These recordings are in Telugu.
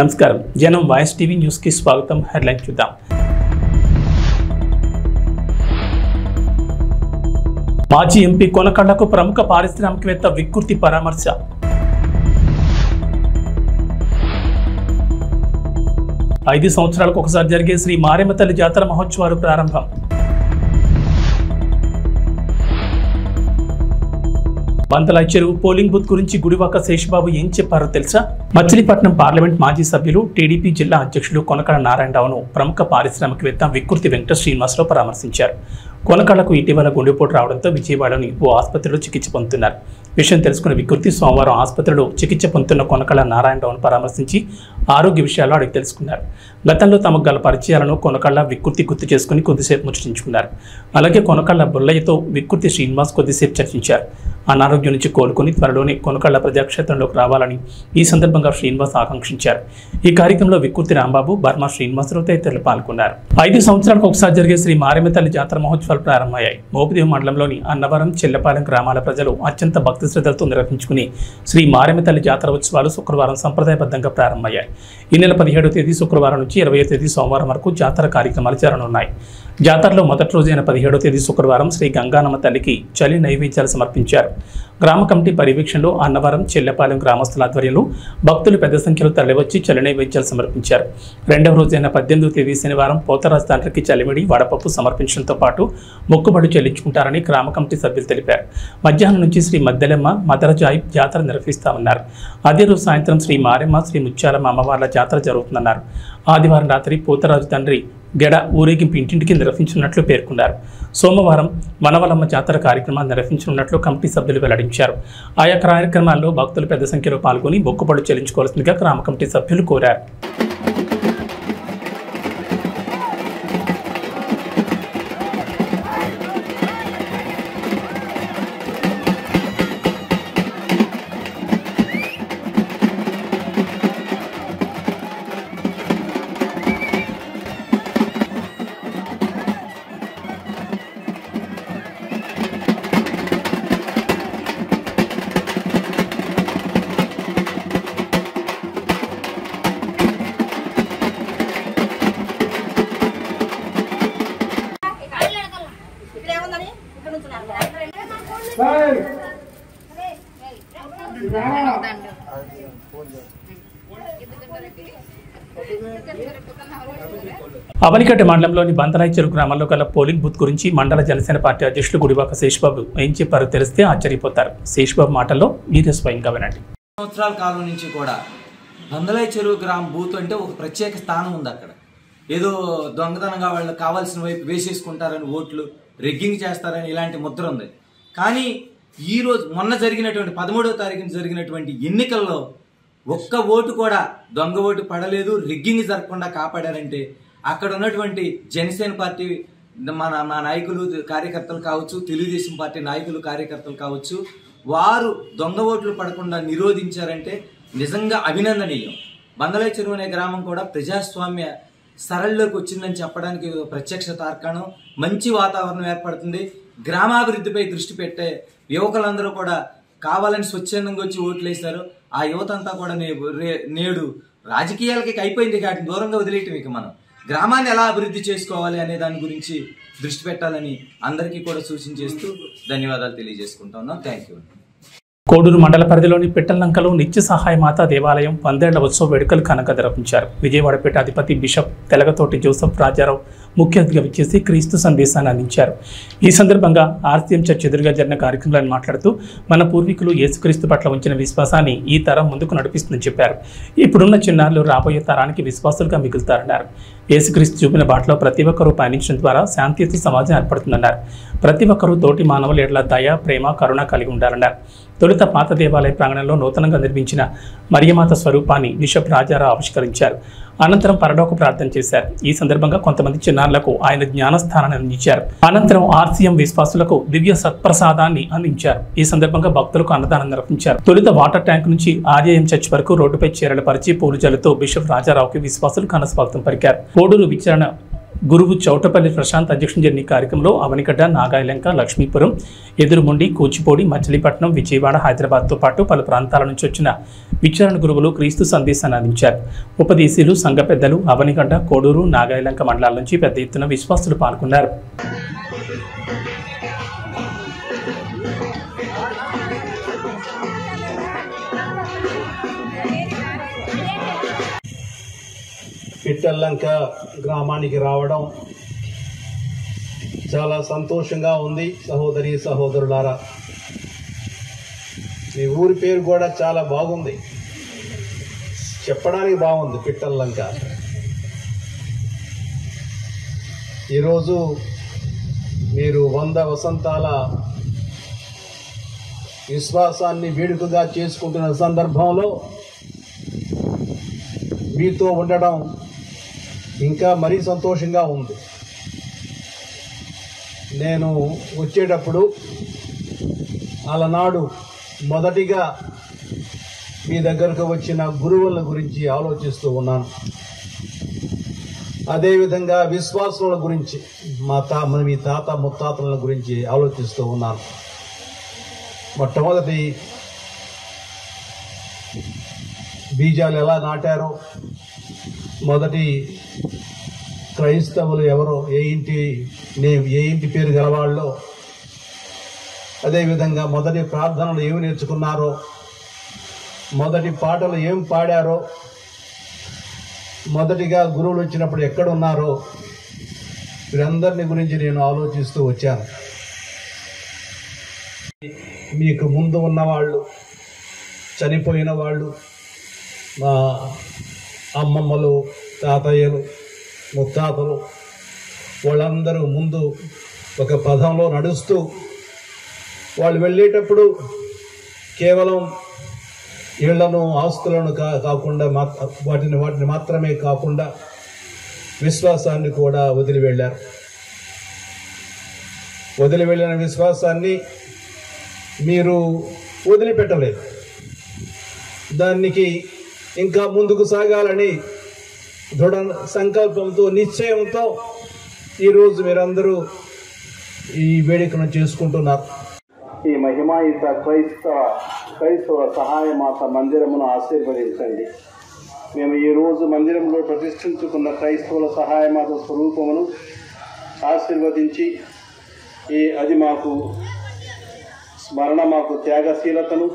నమస్కారం జనం వాయిస్ టీవీ న్యూస్ కి స్వాగతం. హెడ్లైన్ చూద్దాం. మాజీ ఎంపీ కొనకళ్ళకు ప్రముఖ పారిశ్రామికవేత్త వికృతి పరామర్శ. ఐదు సంవత్సరాలకు ఒకసారి జరిగే శ్రీ మారెమ్మ తల్లి జాతర మహోత్సవాలు ప్రారంభం. బంతలాయ్ చెరువు పోలింగ్ బూత్ గురించి గుడివాక శేషబాబు ఏం చెప్పారో తెలుసా? మచిలీపట్నం పార్లమెంట్ మాజీ సభ్యులు టీడీపీ జిల్లా అధ్యక్షులు కొనకళ్ళ నారాయణరావును ప్రముఖ పారిశ్రామికవేత్త వికృతి వెంకట శ్రీనివాసరావు పరామర్శించారు. కొనకళ్ళకు ఇటీవల గుండెపోటు రావడంతో విజయవాడలోని ఓ ఆసుపత్రిలో చికిత్స పొందుతున్నారు. విషయం తెలుసుకున్న వికృతి సోమవారం ఆసుపత్రిలో చికిత్స పొందుతున్న కొనకళ్ళ నారాయణరావును పరామర్శించి ఆరోగ్య విషయాలు అడిగి తెలుసుకున్నారు. గతంలో తమకు గల పరిచయాలను కొనకళ్ళ వికృతి గుర్తు చేసుకుని కొద్దిసేపు ముచ్చటించుకున్నారు. అలాగే కొనకళ్ళ బుల్లయ్యతో వికృతి శ్రీనివాస్ కొద్దిసేపు చర్చించారు. అనారోగ్యం నుంచి కోలుకుని త్వరలోనే కొనకళ్ళ ప్రజాక్షేత్రంలోకి రావాలని ఈ సందర్భంగా శ్రీనివాస్ ఆకాంక్షించారు. ఈ కార్యక్రమంలో వికృతి రాంబాబు, బర్మా శ్రీనివాసరావు తదితరులు పాల్గొన్నారు. 5 సంవత్సరాలకు ఒకసారి జరిగే శ్రీ మారెమ్మ తల్లి జాతర మహోత్సవాలు ప్రారంభమయ్యాయి. మోపిదేవి మండలంలోని అన్నవరం, చెల్లపాలెం గ్రామాల ప్రజలు అత్యంత భక్తి శ్రద్ధలతో నిర్వహించుకుని శ్రీ మారెమ్మ తల్లి జాతర ఉత్సవాలు శుక్రవారం సంప్రదాయబద్ధంగా ప్రారంభమయ్యాయి. ఈ నెల 17వ తేదీ శుక్రవారం నుంచి 20వ తేదీ సోమవారం వరకు జాతర కార్యక్రమాలు జరగనున్నాయి. జాతరలో మొదటి రోజైన 17వ తేదీ శుక్రవారం శ్రీ గంగానమ్మ తల్లికి చలి నైవేద్యాలు సమర్పించారు. గ్రామ కమిటీ పర్యవేక్షణలో అన్నవరం, చెల్లపాలెం గ్రామస్తుల ఆధ్వర్యంలో భక్తులు పెద్ద సంఖ్యలో తరలివచ్చి చలి నైవేద్యాలు సమర్పించారు. రెండవ రోజైన 18వ తేదీ శనివారం పోతరాజు తండ్రికి చలిమిడి, వడపప్పు సమర్పించడంతో పాటు మొక్కుబడి చెల్లించుకుంటారని గ్రామ కమిటీ సభ్యులు తెలిపారు. మధ్యాహ్నం నుంచి శ్రీ మద్దెలమ్మ, మదరజాయి జాతర నిర్వహిస్తామన్నారు. అదే రోజు సాయంత్రం శ్రీ మారెమ్మ, శ్రీ ముత్యాలమ్మ అమ్మవార్ల జాతర జరుగుతుందన్నారు. ఆదివారం రాత్రి పోతరాజు తండ్రి గెడ ఊరేగింపు ఇంటింటికి నిర్వహించనున్నట్లు పేర్కొన్నారు. సోమవారం వనవలమ్మ జాతర కార్యక్రమాలు నిర్వహించనున్నట్లు కమిటీ సభ్యులు వెల్లడించారు. ఆయా కార్యక్రమాల్లో భక్తులు పెద్ద సంఖ్యలో పాల్గొని మొక్కుబడులు చెల్లించుకోవాల్సిందిగా గ్రామ కమిటీ సభ్యులు కోరారు. అవనికట్ట మండలంలోని బంతలాయ్ చెరువు గ్రామంలో గల పోలింగ్ బూత్ గురించి మండల జనసేన పార్టీ అధ్యక్షులు గుడివాక శేషబాబు ఏం చెప్పారో తెలిస్తే ఆశ్చర్యపోతారు. శేషబాబు మాటల్లో మీరే స్వయంగా వినండి. సంవత్సరాల కాలం నుంచి కూడా బంతలాయ్ చెరువు గ్రామ బూత్ అంటే ఒక ప్రత్యేక స్థానం ఉంది. అక్కడ ఏదో దొంగతనంగా వాళ్ళు కావాల్సిన వైపు వేసేసుకుంటారని, ఓట్లు రెగ్గింగ్ చేస్తారని ఇలాంటి ముద్ర ఉంది. కానీ ఈ రోజు మొన్న జరిగినటువంటి 13వ తారీఖున జరిగినటువంటి ఎన్నికల్లో ఒక్క ఓటు కూడా దొంగ ఓటు పడలేదు, రెగ్గింగ్ జరగకుండా కాపాడారంటే అక్కడ ఉన్నటువంటి జనసేన పార్టీ మా నాయకులు, కార్యకర్తలు కావచ్చు, తెలుగుదేశం పార్టీ నాయకులు, కార్యకర్తలు కావచ్చు, వారు దొంగ ఓట్లు పడకుండా నిరోధించారంటే నిజంగా అభినందనీయం. బంతలాయ్ చెరువు అనే గ్రామం కూడా ప్రజాస్వామ్య సరళిలోకి వచ్చిందని చెప్పడానికి ప్రత్యక్ష తార్కాణం. మంచి వాతావరణం ఏర్పడుతుంది. గ్రామాభివృద్ధిపై దృష్టి పెట్టే యువకులందరూ కూడా కావాలని స్వచ్ఛందంగా వచ్చి ఓట్లు వేశారు. ఆ యువత అంతా కూడా నేడు రాజకీయాలకి అయిపోయింది. వాటిని దూరంగా వదిలేయటం. ఇక మనం గ్రామాన్ని ఎలా అభివృద్ధి చేసుకోవాలి అనే దాని గురించి దృష్టి పెట్టాలని అందరికీ కూడా సూచించేస్తూ ధన్యవాదాలు తెలియజేసుకుంటున్నాం. Thank you. కోడూరు మండల పరిధిలోని పిట్టల్లంకలో నిత్య సహాయ మాతా దేవాలయం 12వ ఉత్సవ వేడుకలు ఘనంగా నిర్వహించారు. విజయవాడపేట అధిపతి బిషప్ తెలగతోటి జోసెఫ్ రాజారావు ముఖ్య అతిథిగా విచ్చేసి క్రీస్తు సందేశాన్ని అందించారు. ఈ సందర్భంగా ఆర్సీఎం చర్చ్ ఎదురుగా జరిగిన కార్యక్రమాలను మాట్లాడుతూ మన పూర్వీకులు యేసుక్రీస్తు పట్ల ఉంచిన విశ్వాసాన్ని ఈ తరం ముందుకు నడిపిస్తుందని చెప్పారు. ఇప్పుడున్న చిన్నారులు రాబోయే తరానికి విశ్వాసులుగా మిగులుతారన్నారు. యేసుక్రీస్తు చూపిన బాటలో ప్రతి ఒక్కరూ పయనించడం ద్వారా శాంతియుత సమాజం ఏర్పడుతుందన్నారు. ప్రతి ఒక్కరూ తోటి మానవుల ఎడల దయ, ప్రేమ, కరుణ కలిగి ఉండాలన్నారు. తొలుత పాత దేవాలయ ప్రాంగణంలో నూతనంగా నిర్మించిన మరియమాత స్వరూపాన్ని బిషప్ రాజారావు ఆవిష్కరించారు. అనంతరం పరలోక ప్రార్థన చేశారు. ఈ సందర్భంగా కొంతమంది చిన్నారులకు ఆయన జ్ఞానస్థానాన్ని అందించారు. అనంతరం ఆర్సీఎం విశ్వాసులకు దివ్య సత్ప్రసాదాన్ని అందించారు. ఈ సందర్భంగా భక్తులకు అన్నదానం నిర్వహించారు. తొలుత వాటర్ ట్యాంక్ నుంచి ఆర్ఏఎం చర్చ్ వరకు రోడ్డుపై చీరలు పరిచి పూలు జల్లుతూ బిషప్ రాజారావుకి విశ్వాసులు ఘన స్వాగతం పలికారు. కోడూరు విచారణ గురువు చౌటపల్లి ప్రశాంత్ అధ్యక్షుడు జరిగిన కార్యక్రమంలో అవనిగడ్డ, నాగాయలంక, లక్ష్మీపురం, ఎదురుముండి, కూచిపూడి, మచిలీపట్నం, విజయవాడ, హైదరాబాద్తో పాటు పలు ప్రాంతాల నుంచి వచ్చిన విచారణ గురువులు క్రీస్తు సందేశాన్ని అందించారు. ఉపదేశీలు, సంఘ పెద్దలు, అవనిగడ్డ, కోడూరు, నాగాయలంక మండలాల నుంచి పెద్ద ఎత్తున విశ్వాసులు పాల్గొన్నారు. పిట్టల్లంక గ్రామానికి రావడం చాలా సంతోషంగా ఉంది. సహోదరి సహోదరులారా, మీ ఊరి పేరు కూడా చాలా బాగుంది, చెప్పడానికి బాగుంది, పిట్టల్లంక. ఈరోజు మీరు 100 వసంతాల విశ్వాసాన్ని వేడుకగా చేసుకుంటున్న సందర్భంలో మీతో ఉండడం ఇంకా మరీ సంతోషంగా ఉంది. నేను వచ్చేటప్పుడు అలనాడు మొదటిగా మీ దగ్గరకు వచ్చిన గురువుల గురించి ఆలోచిస్తూ ఉన్నాను. అదేవిధంగా విశ్వాసుల గురించి, మీ తాత ముత్తాతల గురించి ఆలోచిస్తూ ఉన్నాను. మొట్టమొదటి బీజాలు ఎలా నాటారో, మొదటి క్రైస్తవులు ఎవరో, ఏ ఇంటి పేరు గలవాళ్ళో, అదేవిధంగా మొదటి ప్రార్థనలు ఏమి నేర్చుకున్నారో, మొదటి పాటలు ఏం పాడారో, మొదటిగా గురువులు వచ్చినప్పుడు ఎక్కడున్నారో, వీరందరిని గురించి నేను ఆలోచిస్తూ వచ్చాను. మీకు ముందు ఉన్నవాళ్ళు, చనిపోయిన వాళ్ళు, మా అమ్మమ్మలు, తాతయ్యలు, ముత్తాతలు, వాళ్ళందరూ ముందు ఒక పదంలో నడుస్తూ, వాళ్ళు వెళ్ళేటప్పుడు కేవలం ఇళ్లను, ఆస్తులను కాకుండా వాటిని మాత్రమే కాకుండా విశ్వాసాన్ని కూడా వదిలి వెళ్ళారు. వదిలి వెళ్ళిన విశ్వాసాన్ని మీరు వదిలిపెట్టలేదు. దానికి ఇంకా ముందుకు సాగాలని దృఢ సంకల్పంతో, నిశ్చయంతో ఈరోజు మీరందరూ ఈ వేడుకను చేసుకుంటున్నారు. ఈ మహిమాయుత క్రైస్తవ సహాయమాత మందిరమును ఆశీర్వదించండి. మేము ఈరోజు మందిరంలో ప్రతిష్ఠించుకున్న క్రైస్తవుల సహాయమాత స్వరూపమును ఆశీర్వదించి, అది మాకు స్మరణ, మాకు త్యాగశీలతను,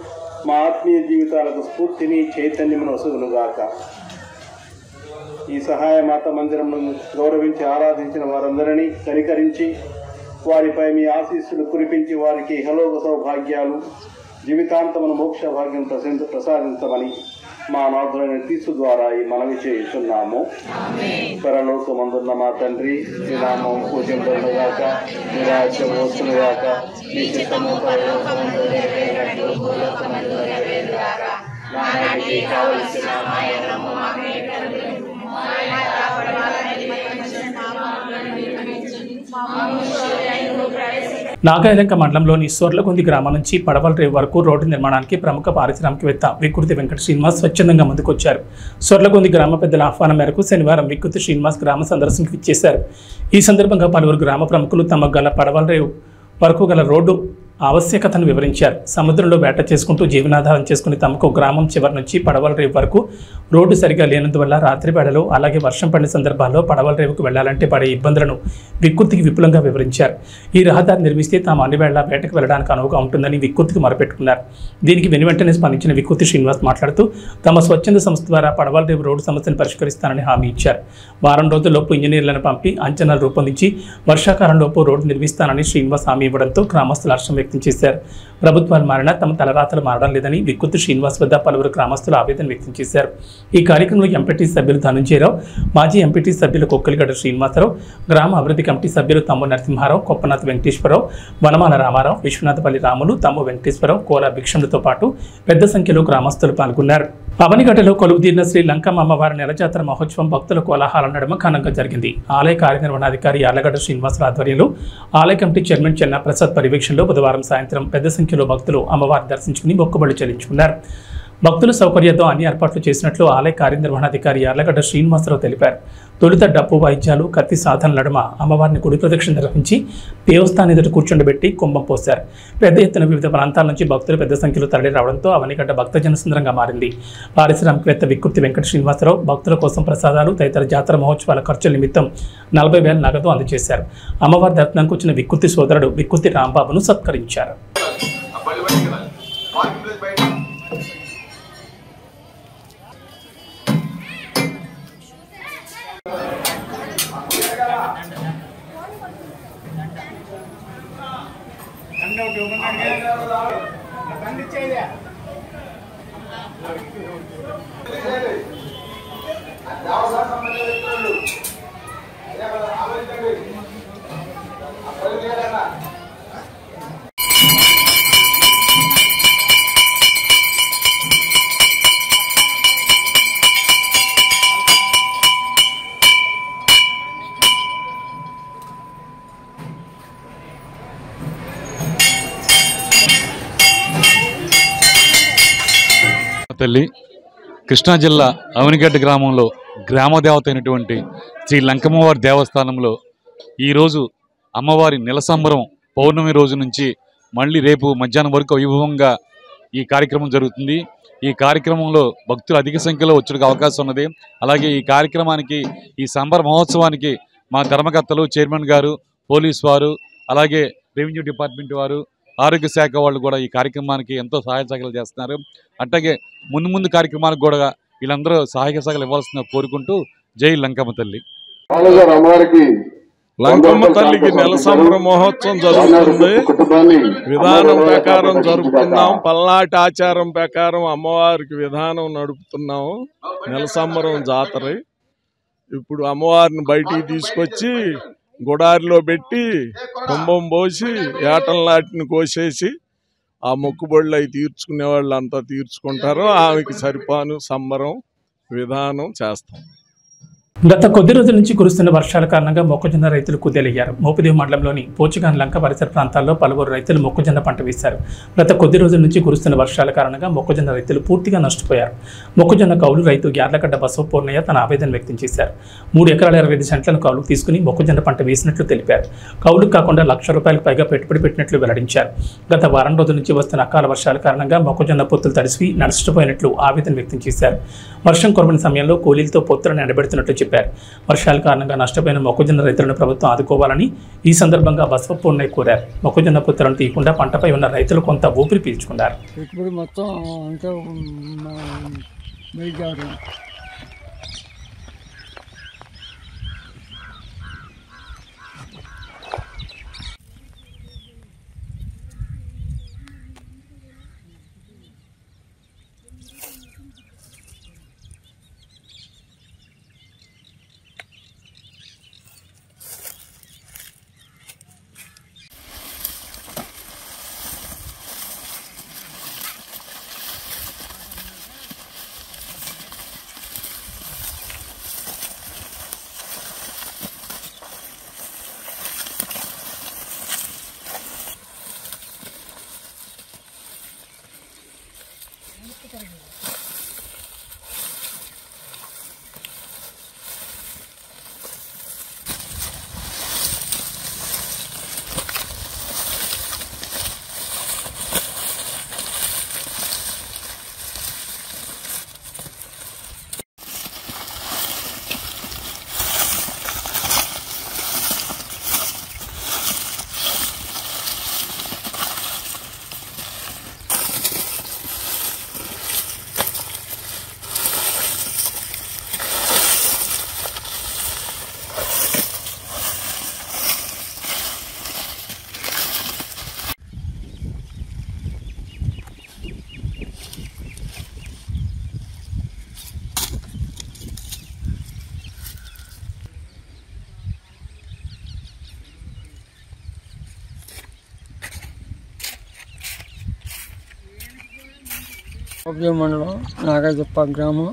మా ఆత్మీయ జీవితాలకు స్ఫూర్తిని, చైతన్యమును వసగునుగాక. ఈ సహాయమాత మందిరమును గౌరవించి ఆరాధించిన వారందరినీ కనికరించి వారిపై మీ ఆశీస్సులు కురిపించి వారికి ఇహలోక సౌభాగ్యాలు, జీవితాంతమును మోక్ష భాగ్యం ప్రసాదించమని మా నాథుడైన క్రీస్తు ద్వారా ఈ మనవి చేస్తున్నాము. పరలోకమందున్న మా తండ్రి, మీ నామం పూజింపబడుగాక, మీ రాజ్యం వచ్చునుగాక, మీ చిత్తము పరలోకమందు నెరవేరినట్లు భూలోకమందు నెరవేరుగాక. నానాటికి కావలసిన మా అన్నము మాకు నేర్పండి. మా అపరాధములను నాగాయలంక మండలంలోని సొర్లగొంది గ్రామం నుంచి పడవల రేవు వరకు రోడ్డు నిర్మాణానికి ప్రముఖ పారిశ్రామికవేత్త వికృతి వెంకట శ్రీనివాస్ స్వచ్ఛందంగా ముందుకొచ్చారు. సొర్లగొంది గ్రామ పెద్దల ఆహ్వానం మేరకు శనివారం వికృతి శ్రీనివాస్ గ్రామ సందర్శనకు ఇచ్చేశారు. ఈ సందర్భంగా పలువురు గ్రామ ప్రముఖులు తమకు గల పడవల రేవు వరకు గల రోడ్డు ఆవశ్యకతను వివరించారు. సముద్రంలో వేట చేసుకుంటూ జీవనాధారం చేసుకుని తమకు గ్రామం చివరి నుంచి పడవల రేవు వరకు రోడ్డు సరిగా లేనందువల్ల రాత్రి వేళలో, అలాగే వర్షం పడిన సందర్భాల్లో పడవల రేవుకు వెళ్లాలంటే పడే ఇబ్బందులను వికృతికి విపులంగా వివరించారు. ఈ రహదారి నిర్మిస్తే తాము అన్ని వేళ వేటకు వెళ్లడానికి అనువుగా ఉంటుందని వికృతికి మొరపెట్టుకున్నారు. దీనికి వెనువెంటనే స్పందించిన వికృతి శ్రీనివాస్ మాట్లాడుతూ తమ స్వచ్ఛంద సంస్థ ద్వారా పడవల రేవు రోడ్డు సమస్యను పరిష్కరిస్తానని హామీ ఇచ్చారు. వారం రోజుల్లోపు ఇంజనీర్లను పంపి అంచనాలు రూపొందించి వర్షాకాలంలోపు రోడ్డు నిర్మిస్తానని శ్రీనివాస్ హామీ ఇవ్వడంతో గ్రామస్తులు హర్షం వ్యక్తం చేశారు. ప్రభుత్వాలు మారినా తమ తలరాతలు మారడం లేదని వికృతి శ్రీనివాస్ వద్ద పలువురు గ్రామస్తులు ఆవేదన వ్యక్తం చేశారు. ఈ కార్యక్రమంలో ఎంపీటీ సభ్యులు ధనుంజయరావు, మాజీ ఎంపీటీ సభ్యులు కొక్కలిగడ్డ శ్రీనివాసరావు, గ్రామ అభివృద్ధి కమిటీ సభ్యులు తమ్ము నరసింహారావు, కొప్పనాథ్ వెంకటేశ్వరరావు, వనమాల రామారావు, విశ్వనాథపల్లి రాములు, తమ్ము వెంకటేశ్వరరావు, కోల భిక్షములతో పాటు పెద్ద సంఖ్యలో గ్రామస్తులు పాల్గొన్నారు. అవనిగడ్డలో కొలువుదీరిన శ్రీ లంకమ్మ అమ్మవారి నెలజాతర మహోత్సవం భక్తుల కోలాహలం నడుమ ఘనంగా జరిగింది. ఆలయ కార్యనిర్వహణాధికారి యార్లగడ్డ శ్రీనివాసుల ఆధ్వర్యంలో ఆలయ కమిటీ చైర్మన్ చెన్నాప్రసాద్ పర్యవేక్షణలో బుధవారం సాయంత్రం పెద్ద సంఖ్యలో భక్తులు అమ్మవారిని దర్శించుకుని మొక్కుబడులు చెల్లించుకున్నారు. భక్తుల సౌకర్యంతో అన్ని ఏర్పాట్లు చేసినట్లు ఆలయ కార్యనిర్వహణాధికారి యార్లగడ్డ శ్రీనివాసరావు తెలిపారు. తొలుత డప్పు వాయిద్యాలు, కత్తి సాధన నడుమ అమ్మవారిని గుడి ప్రదక్షిణ నిర్వహించి దేవస్థానం ఎదుట కూర్చుండబెట్టి కుంభం పోశారు. పెద్ద ఎత్తున వివిధ ప్రాంతాల నుంచి భక్తులు పెద్ద సంఖ్యలో తరలి రావడంతో అవనిగడ్డ భక్తజన సుందరంగా మారింది. పారిశ్రామికవేత్త వికృతి వెంకట శ్రీనివాసరావు భక్తుల కోసం ప్రసాదాలు తదితర జాతర మహోత్సవాల ఖర్చుల నిమిత్తం 40,000 నగదు అందజేశారు. అమ్మవారి దర్శనానికి వచ్చిన వికృతి సోదరుడు వికృతి రాంబాబును సత్కరించారు. తల్లి కృష్ణా జిల్లా అవనిగడ్డ గ్రామంలో గ్రామదేవత అయినటువంటి శ్రీ లంకమ్మవారి దేవస్థానంలో ఈరోజు అమ్మవారి నెలసంబరం పౌర్ణమి రోజు నుంచి మళ్ళీ రేపు మధ్యాహ్నం వరకు వైభవంగా ఈ కార్యక్రమం జరుగుతుంది. ఈ కార్యక్రమంలో భక్తులు అధిక సంఖ్యలో వచ్చే అవకాశం ఉన్నది. అలాగే ఈ కార్యక్రమానికి ఈ సంబర మహోత్సవానికి మా ధర్మకర్తలు, చైర్మన్ గారు, పోలీస్ వారు, అలాగే రెవెన్యూ డిపార్ట్మెంట్ వారు, ఆరోగ్య శాఖ వాళ్ళు కూడా ఈ కార్యక్రమానికి ఎంతో సహాయ సహకారాలు చేస్తున్నారు. అట్లాగే ముందు కార్యక్రమాలకు కూడా వీళ్ళందరూ సహాయ సహకారాలు ఇవ్వాల్సిన కోరుకుంటూ జై లంకమ్మ తల్లి. లంకమ్మ తల్లికి నెలసంబర మహోత్సవం జరుగుతుంది. విధానం ప్రకారం జరుపుతున్నాం. పల్నాటి ఆచారం ప్రకారం అమ్మవారికి విధానం నడుపుతున్నాము. నెలసంబరం జాతర. ఇప్పుడు అమ్మవారిని బయటికి తీసుకొచ్చి గుడారిలో పెట్టి కుంభం పోసి ఏటంలాటిని కోసేసి ఆ మొక్కుబడులు అవి తీర్చుకునే వాళ్ళు అంతా తీర్చుకుంటారు. ఆమెకి సరిపాను సంబరం విధానం చేస్తాం. గత కొద్ది రోజుల నుంచి కురుస్తున్న వర్షాల కారణంగా మొక్కజొన్న రైతులు కుదేలయ్యారు. మోపిదేవి మండలంలోని పోచుగాన్ లంక పరిసర ప్రాంతాల్లో పలువురు రైతులు మొక్కజొన్న పంట వేశారు. గత కొద్ది రోజుల నుంచి కురుస్తున్న వర్షాల కారణంగా మొక్కజొన్న రైతులు పూర్తిగా నష్టపోయారు. మొక్కజొన్న కౌలు రైతు యార్లగడ్డ బసవపూర్ణయ్య తన ఆవేదన వ్యక్తం చేశారు. 3 ఎకరాల 25 సెంట్లను కౌలుకు తీసుకుని మొక్కజొన్న పంట వేసినట్లు తెలిపారు. కౌలుకు కాకుండా ₹1,00,000 పైగా పెట్టుబడి పెట్టినట్లు వెల్లడించారు. గత వారం రోజుల నుంచి వస్తున్న అకాల వర్షాల కారణంగా మొక్కజొన్న పొత్తులు తడిసి నష్టపోయినట్లు ఆవేదన వ్యక్తం చేశారు. వర్షం కురవని సమయంలో కూలీలతో పొత్తులను ఎండబెడుతున్నట్లు చెప్పారు. వర్షాల కారణంగా నష్టపోయిన మొక్కజొన్న రైతులను ప్రభుత్వం ఆదుకోవాలని ఈ సందర్భంగా బసవపూర్ణయ్య కోరారు. మొక్కజొన్న పొత్తులను తీయకుండా పంటపై ఉన్న రైతులు కొంత ఊపిరి పీల్చుకున్నారు. ఇప్పుడు మొత్తం అంతా మోపిదేవి మండలం నాగాజప్ప గ్రామం.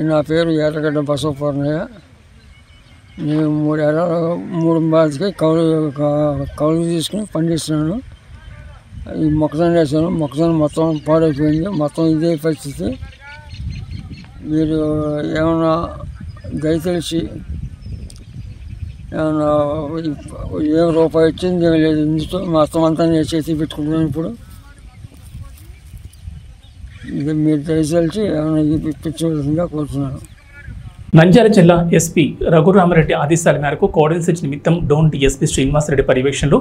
నా పేరు యార్లగడ్డ బసవపూర్ణయ్య. నేను 3 ఎకరాలు 3 బాధికి కౌలు తీసుకుని పండిస్తున్నాను. ఈ మొక్కజొన్న వేసాను, మొక్కజొన్న మొత్తం పాడైపోయింది. మొత్తం ఇదే పరిస్థితి. మీరు ఏమన్నా దయచేసి ఏమన్నా ఏం రూపాయి వచ్చింది ఏం లేదు. ఇందుతో మొత్తం అంతా నేను చేతి పెట్టుకుంటున్నాను. ఇప్పుడు ఇది మీరు దయచేసి ఏమైనా ఇప్పించవలసిందిగా కోరుతున్నాను. నంద్యాల జిల్లా ఎస్పీ రఘురామరెడ్డి ఆదేశాల మేరకు కోడెల్ సెర్చ్ నిమిత్తం డోన్ డీఎస్పీ శ్రీనివాసరెడ్డి పర్యవేక్షణలో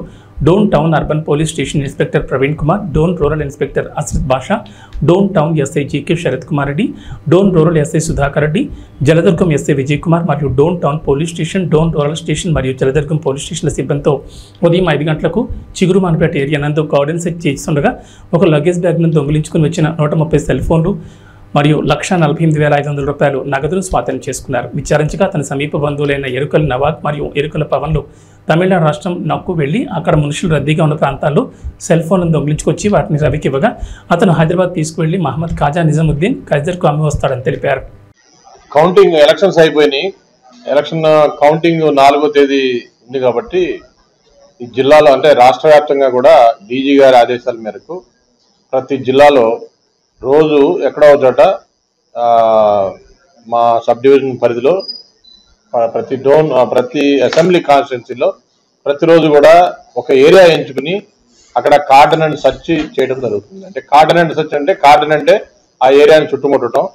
Dhone town urban police station inspector Praveen Kumar, Dhone rural inspector Asrat Basha, Dhone town SI GK Sharath Kumar Reddy, Dhone rural SI Sudhakar Reddy, Jaladurgam SI Vijay Kumar మరియు Dhone town police station, Dhone rural station మరియు జలదుర్గం పోలీస్ స్టేషన్ల సిబ్బందితో ఉదయం 5 గంటలకు చిగురుమాన్పేట ఏరియా నందు కోడెల్ సెర్చ్ చేస్తుండగా ఒక లగేజ్ బ్యాగ్ను దొంగిలించుకుని వచ్చిన 130 సెల్ ఫోన్లు మరియు 1,48,500 రూపాయలు నగదును స్వాధీనం చేసుకున్నారు. విచారించగా తన సమీప బంధువులైన ఎరుకల నవాబ్ మరియు ఎరుకల పవన్లు తమిళనాడు రాష్ట్రం నక్కు వెళ్లి అక్కడ మనుషులు రద్దీగా ఉన్న ప్రాంతాల్లో సెల్ ఫోన్లను దొంగిలించుకొచ్చి వాటిని రవికి ఇవ్వగా అతను హైదరాబాద్ తీసుకువెళ్లి మహమ్మద్ ఖాజా నిజాముద్దీన్ ఖైజర్కు అమ్మి వస్తాడని తెలిపారు. కౌంటింగ్ ఎలక్షన్స్ అయిపోయినాయి. ఎలక్షన్ కౌంటింగ్ 4వ తేదీ ఉంది కాబట్టి ఈ జిల్లాలో అంటే రాష్ట్ర వ్యాప్తంగా కూడా డీజీ గారి ఆదేశాల మేరకు ప్రతి జిల్లాలో రోజు ఎక్కడో చోట మా సబ్ డివిజన్ పరిధిలో ప్రతి అసెంబ్లీ కాన్స్టిట్యున్సీలో ప్రతిరోజు కూడా ఒక ఏరియా ఎంచుకుని అక్కడ కార్డన్ అండ్ సెర్చ్ చేయడం జరుగుతుంది. అంటే కార్డన్ అండ్ సెర్చ్ అంటే కార్డన్ అంటే ఆ ఏరియాని చుట్టుముట్టడం,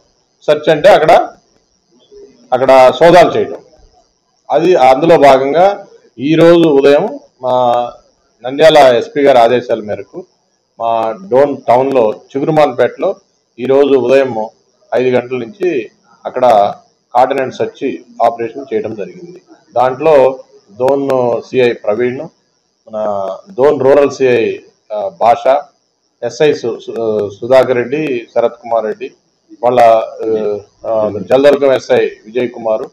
సెర్చ్ అంటే అక్కడ సోదాలు చేయడం. అది అందులో భాగంగా ఈరోజు ఉదయం మా నంద్యాల ఎస్పీ గారి ఆదేశాల మేరకు మా డోన్ టౌన్లో చిగురుమాన్పేటలో ఈరోజు ఉదయం 5 గంటల నుంచి అక్కడ కార్డన్ అండ్ సెర్చ్ ఆపరేషన్ చేయడం జరిగింది. దాంట్లో డోన్ సిఐ ప్రవీణ్, మన డోన్ రూరల్ సిఐ భాషా, ఎస్ఐ సుధాకర్ రెడ్డి, శరత్ కుమార్ రెడ్డి, వాళ్ళ జలదుర్గం ఎస్ఐ విజయ్ కుమార్,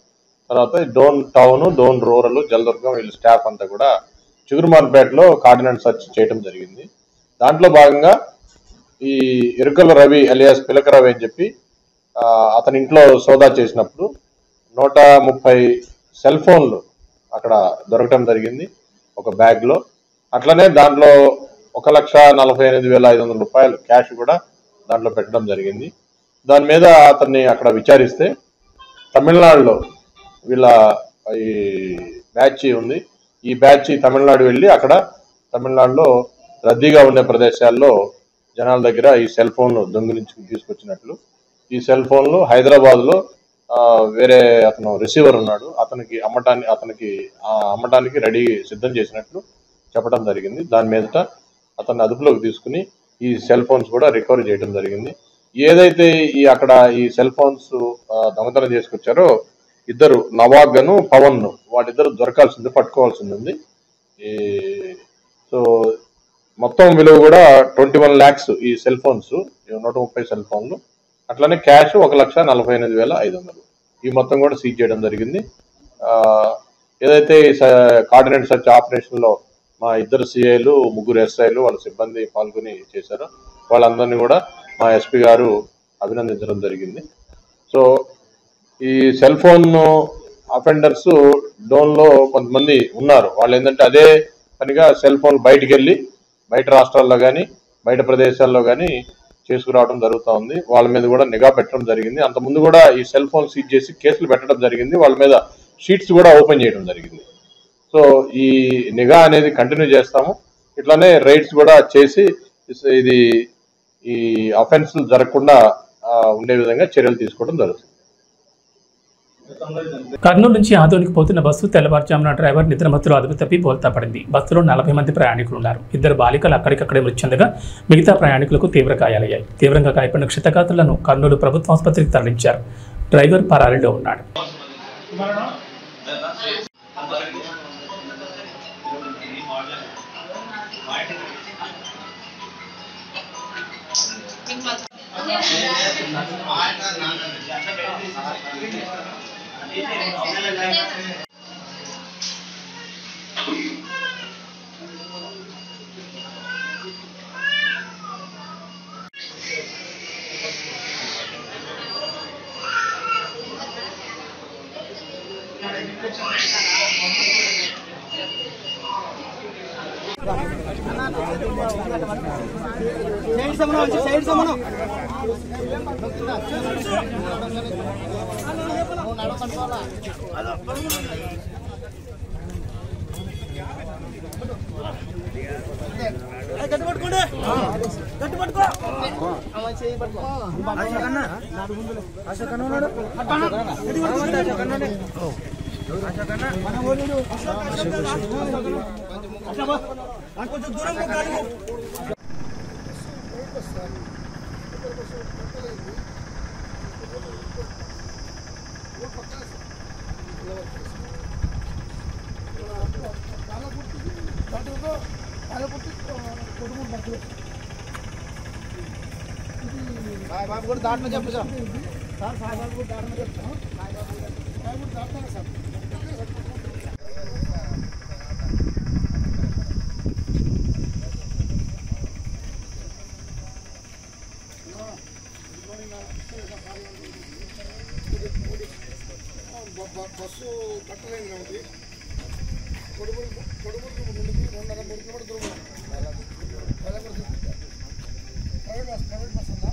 తర్వాత డోన్ టౌన్, డోన్ రూరల్, జలదుర్గం వీళ్ళ స్టాఫ్ అంతా కూడా చిగురుమాన్పేటలో కార్డన్ అండ్ సెర్చ్ చేయడం జరిగింది. దాంట్లో భాగంగా ఈ ఎరుకల రవి అలియాస్ పిలక రవి అని చెప్పి అతని ఇంట్లో సోదా చేసినప్పుడు 130 సెల్ ఫోన్లు అక్కడ దొరకటం జరిగింది ఒక బ్యాగ్లో. అట్లనే దాంట్లో 1,48,500 రూపాయలు క్యాష్ కూడా దాంట్లో పెట్టడం జరిగింది. దాని మీద అతన్ని అక్కడ విచారిస్తే తమిళనాడులో వీళ్ళ ఈ బ్యాచ్ ఉంది. ఈ బ్యాచ్ తమిళనాడు వెళ్ళి అక్కడ తమిళనాడులో రద్దీగా ఉండే ప్రదేశాల్లో జనాల దగ్గర ఈ సెల్ ఫోన్లు దొంగిలించుకుని తీసుకొచ్చినట్లు, ఈ సెల్ ఫోన్లు హైదరాబాద్లో వేరే అతను రిసీవర్ ఉన్నాడు, అతనికి అమ్మటానికి రెడీ సిద్ధం చేసినట్లు చెప్పడం జరిగింది. దాని మీదట అతన్ని అదుపులోకి తీసుకుని ఈ సెల్ ఫోన్స్ కూడా రికవరీ చేయడం జరిగింది. ఏదైతే అక్కడ ఈ సెల్ ఫోన్స్ దొంగతనం చేసుకొచ్చారో ఇద్దరు నవాగ్ను పవన్ను వాళ్ళిద్దరు పట్టుకోవాల్సింది ఉంది. సో మొత్తం విలువ కూడా 21 lakhs ఈ సెల్ ఫోన్స్, 130 సెల్ ఫోన్లు, అట్లానే క్యాష్ 1,48,500 ఈ మొత్తం కూడా సీజ్ చేయడం జరిగింది. ఏదైతే కార్డన్ అండ్ సెర్చ్ ఆపరేషన్లో మా 2 సిఐలు 3 ఎస్ఐలు వాళ్ళ సిబ్బంది పాల్గొని చేశారో వాళ్ళందరినీ కూడా మా ఎస్పీ గారు అభినందించడం జరిగింది. సో ఈ సెల్ ఫోన్ అఫెండర్స్ డోన్లో కొంతమంది ఉన్నారు. వాళ్ళు ఏంటంటే అదే పనిగా సెల్ ఫోన్ బయటికి వెళ్ళి బయట రాష్ట్రాల్లో కానీ బయట ప్రదేశాల్లో కానీ చేసుకురావడం జరుగుతూ ఉంది. వాళ్ళ మీద కూడా నిఘా పెట్టడం జరిగింది. అంతకుముందు కూడా ఈ సెల్ ఫోన్ సీజ్ చేసి కేసులు పెట్టడం జరిగింది. వాళ్ళ మీద షీట్స్ కూడా ఓపెన్ చేయడం జరిగింది. సో ఈ నిఘా అనేది కంటిన్యూ చేస్తాము. ఇట్లానే రైడ్స్ కూడా చేసి ఈ అఫెన్స్లు జరగకుండా ఉండే విధంగా చర్యలు తీసుకోవడం జరుగుతుంది. కర్నూలు నుంచి ఆదోనికి పోతున్న బస్సు తెల్లవారుజామున డ్రైవర్ నిద్రమత్తులో అదుపు తప్పి బోల్తా పడింది. బస్సులో 40 మంది ప్రయాణికులు ఉన్నారు. 2 బాలికలు అక్కడికక్కడే మృతి చెందగా మిగతా ప్రయాణికులకు తీవ్ర గాయాలయ్యాయి. తీవ్రంగా గాయపడిన క్షతగాత్రులను కర్నూలు ప్రభుత్వ ఆసుపత్రికి తరలించారు. డ్రైవర్ పరారీలో ఉన్నాడు. బాబు కూడా దాంట్లో చెప్పు సార్ బాబు కూడా దాంట్లో చెప్తాను బాబు కూడా దాంట్లో సార్ బస్సు కట్టలేదు కాబట్టి కొడుకు 2.5 కిలోమీటర్ దూరం ప్రైవేట్ బస్ ఉందా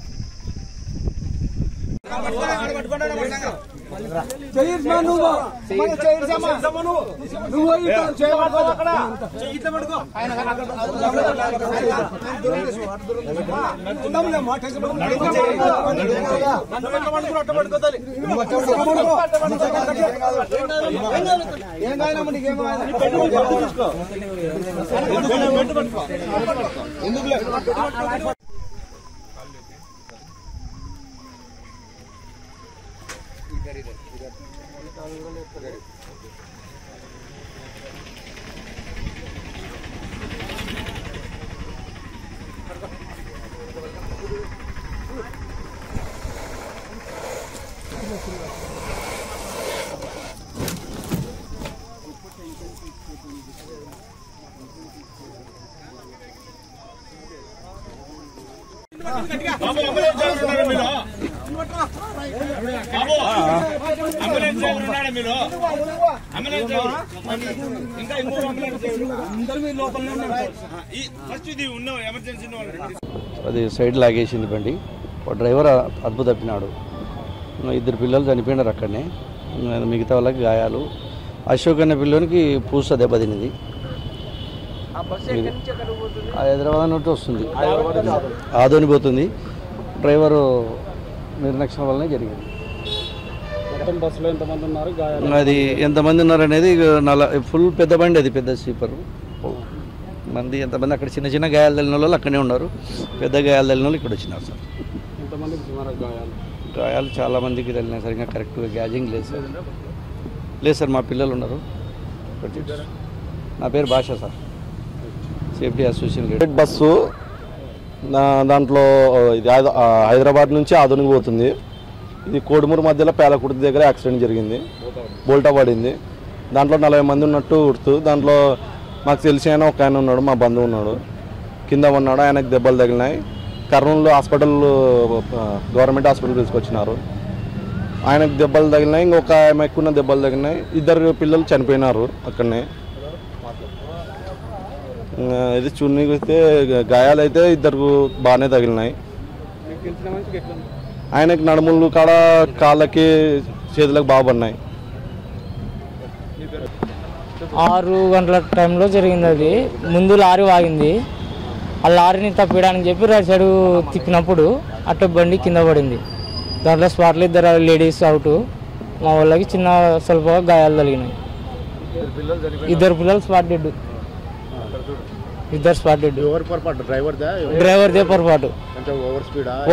అది సైడ్ లాగేసింది బండి. డ్రైవర్ అదుపు తప్పినాడు. 2 పిల్లలు చనిపోయినారు అక్కడనే. మిగతా వాళ్ళకి గాయాలు. అశోక్ అనే పిల్లోనికి పూస దెబ్బతినింది. హైదరాబాద్ నుండి వస్తుంది, ఆదోని పోతుంది. డ్రైవరు నిర్లక్ష్యం వల్లనే జరిగింది. బస్సులో ఎంతమంది ఉన్నారు? అది ఎంతమంది ఉన్నారనేది ఫుల్ పెద్ద బండి, అది పెద్ద స్లీపర్ మంది. ఎంతమంది అక్కడ చిన్న చిన్న గాయాలు తగిలిన వాళ్ళు అక్కడే ఉన్నారు, పెద్ద గాయాలు తగిలిన వాళ్ళు ఇక్కడ వచ్చినారు సార్. ఎంతమందికి గాయాలు చాలా మందికి తగిలినాయి సార్. ఇంకా కరెక్ట్గా గ్యాజింగ్ లేదు సార్. లేదు సార్, మా పిల్లలు ఉన్నారు. నా పేరు భాష సార్, సేఫ్టీ అసోసియేషన్. బస్సు దాంట్లో ఇది హైదరాబాద్ నుంచి ఆదోనికి పోతుంది. ఇది కోడుమూరు మధ్యలో పేలకుర్తి దగ్గర యాక్సిడెంట్ జరిగింది, బోల్టా పడింది. దాంట్లో 40 మంది ఉన్నట్టు గుర్తు. దాంట్లో మాకు తెలిసి ఆయన ఒక ఆయన ఉన్నాడు, మా బంధువు ఉన్నాడు, కింద ఉన్నాడు. ఆయనకు దెబ్బలు తగిలినాయి. కర్నూలు హాస్పిటల్, గవర్నమెంట్ హాస్పిటల్ తీసుకొచ్చినారు. ఆయనకు దెబ్బలు తగిలినాయి, ఇంకొక ఆమెకు ఉన్న దెబ్బలు తగిలినాయి. 2 పిల్లలు చనిపోయినారు అక్కడనే. ఇది చున్నీకి వస్తే గాయాలు అయితే 2 బాగానే తగిలినాయి. ఆయనకి నడుములు కాడ, కాళ్ళకి, చేతులకు బాగా పడినాయి. 6 గంటల టైంలో జరిగింది. అది ముందు లారీ వాగింది. ఆ లారీని తప్పియడానికి చెప్పి రైట్ సైడ్ తిప్పినప్పుడు అటు బండి కింద పడింది. దాంట్లో స్పాట్లో 2 లేడీస్ అవుట్. మా వాళ్ళకి చిన్న స్వల్పగా గాయాలు తగిలినాయి. 2 పిల్లలు స్పాట్ డెడ్. 2 spot dead. డ్రైవర్దే పొరపాటు.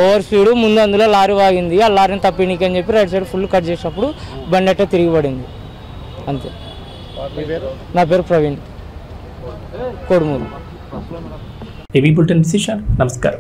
Over speed. ముందు అందులో లారీ వాగింది. ఆ లారీని తప్పినీకి అని చెప్పి రైట్ సైడ్ ఫుల్ కట్ చేసినప్పుడు బండి అట్టే తిరిగి పడింది, అంతే. నా పేరు ప్రవీణ్, కోడుమూరు. టీవీ బులెటిన్ విశేషాలు. నమస్కారం.